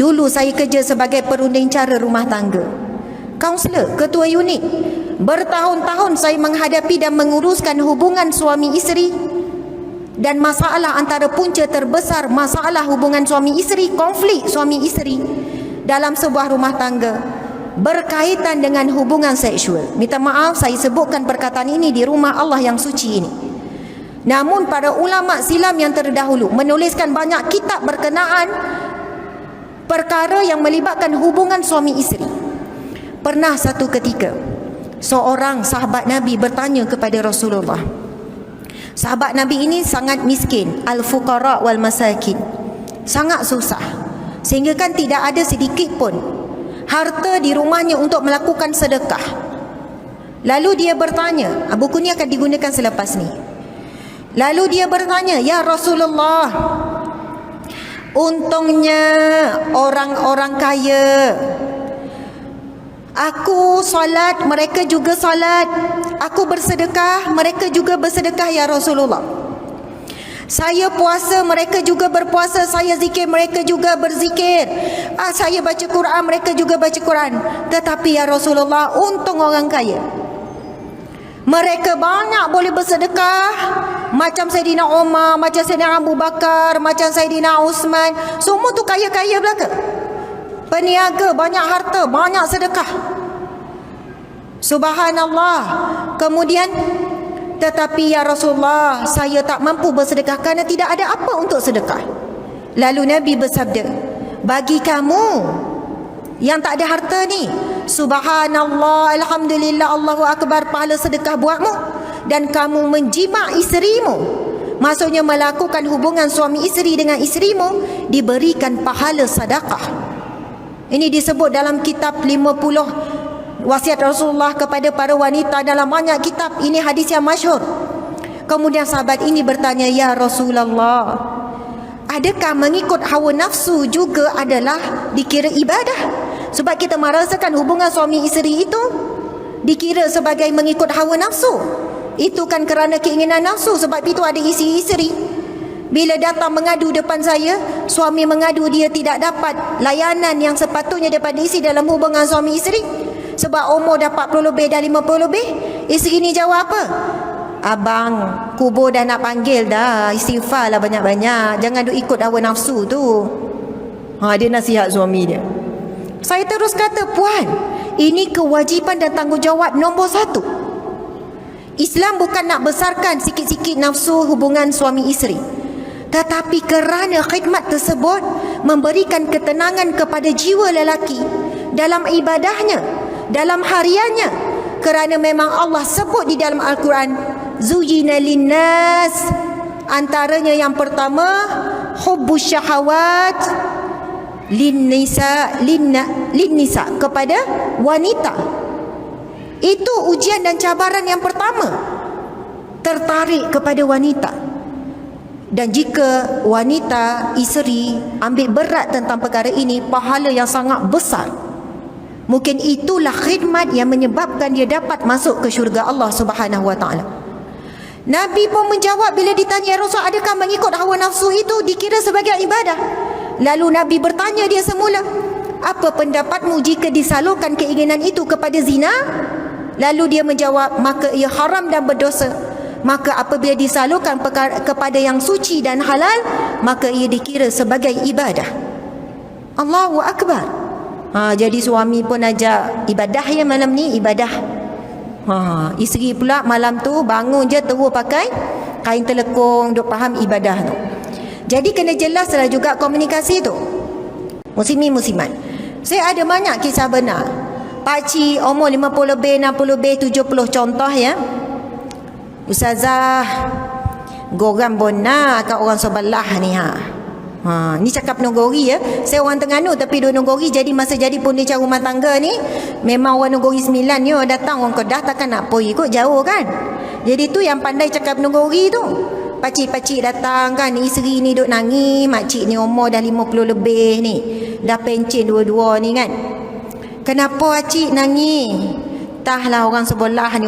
Dulu saya kerja sebagai perunding cara rumah tangga, kaunselor, ketua unit. Bertahun-tahun saya menghadapi dan menguruskan hubungan suami isteri, dan masalah antara punca terbesar masalah hubungan suami isteri, konflik suami isteri dalam sebuah rumah tangga berkaitan dengan hubungan seksual. Minta maaf saya sebutkan perkataan ini di rumah Allah yang suci ini. Namun para ulama silam yang terdahulu menuliskan banyak kitab berkenaan perkara yang melibatkan hubungan suami isteri. Pernah satu ketika seorang sahabat Nabi bertanya kepada Rasulullah. Sahabat Nabi ini sangat miskin, al-fuqara wal masakin, sangat susah, sehingga kan tidak ada sedikit pun harta di rumahnya untuk melakukan sedekah. Lalu dia bertanya, buku ni akan digunakan selepas ni. Lalu dia bertanya, ya Rasulullah, untungnya orang-orang kaya, aku solat, mereka juga solat. Aku bersedekah, mereka juga bersedekah ya Rasulullah. Saya puasa, mereka juga berpuasa. Saya zikir, mereka juga berzikir. Saya baca Quran, mereka juga baca Quran. Tetapi ya Rasulullah, untung orang kaya, mereka banyak boleh bersedekah, macam Saidina Umar, macam Saidina Abu Bakar, macam Saidina Uthman. Semua tu kaya-kaya belaka, peniaga, banyak harta, banyak sedekah. Subhanallah. Kemudian, tetapi ya Rasulullah, saya tak mampu bersedekah kerana tidak ada apa untuk sedekah. Lalu Nabi bersabda, bagi kamu yang tak ada harta ni, subhanallah, alhamdulillah, Allahu akbar, pahala sedekah buatmu. Dan kamu menjima isterimu, maksudnya melakukan hubungan suami isteri dengan isterimu, diberikan pahala sedekah. Ini disebut dalam kitab 50 wasiat Rasulullah kepada para wanita, dalam banyak kitab. Ini hadis yang masyhur. Kemudian sahabat ini bertanya, ya Rasulullah, adakah mengikut hawa nafsu juga adalah dikira ibadah? Sebab kita merasakan hubungan suami isteri itu dikira sebagai mengikut hawa nafsu. Itu kan kerana keinginan nafsu. Sebab itu ada isteri bila datang mengadu depan saya, suami mengadu dia tidak dapat layanan yang sepatutnya daripada isteri dalam hubungan suami isteri. Sebab umur dah 40 lebih, dah 50 lebih. Isteri ni jawab apa? Abang, kubur dah nak panggil dah, istighfar lah banyak-banyak, jangan duk ikut hawa nafsu tu. Dia nasihat suami dia. Saya terus kata, puan, ini kewajipan dan tanggungjawab nombor 1. Islam bukan nak besarkan sikit-sikit nafsu hubungan suami isteri, tetapi kerana khidmat tersebut memberikan ketenangan kepada jiwa lelaki dalam ibadahnya, dalam hariannya. Kerana memang Allah sebut di dalam Al-Quran, zuyina linnas, antaranya yang pertama, hubbus syahawat linnisa, kepada wanita. Itu ujian dan cabaran yang pertama, tertarik kepada wanita. Dan jika wanita, isteri ambil berat tentang perkara ini, pahala yang sangat besar. Mungkin itulah khidmat yang menyebabkan dia dapat masuk ke syurga Allah Subhanahu wa taala. Nabi pun menjawab bila ditanya, Rasul, adakah mengikut hawa nafsu itu dikira sebagai ibadah? Lalu Nabi bertanya dia semula, apa pendapatmu jika disalurkan keinginan itu kepada zina? Lalu dia menjawab, maka ia haram dan berdosa. Maka apabila disalurkan kepada yang suci dan halal, maka ia dikira sebagai ibadah. Allahu Akbar. Jadi suami pun ajak ibadah ya malam ni, ibadah. Isteri pula malam tu bangun je terus pakai kain telekung, duk faham ibadah tu. Jadi kena jelaslah juga komunikasi tu. Muslimin muslimat, saya ada banyak kisah benar. Pakcik umur 50 lebih, 60 lebih, 70 contoh ya. Ustazah, gorang bona kat orang sebelah ni ni cakap Nogori ya. Saya orang Terengganu tapi duduk Nogori. Jadi masa jadi pendidikan rumah tangga ni, memang orang Nogori 9 ni datang orang Kedah, takkan nak pergi ikut jauh kan. Jadi tu yang pandai cakap Nogori tu. Pakcik-pakcik datang kan, isteri ni duk nangis, makcik ni umur dah 50 lebih ni, dah pencen dua-dua ni kan. Kenapa pakcik nangis? Entahlah orang sebelah ni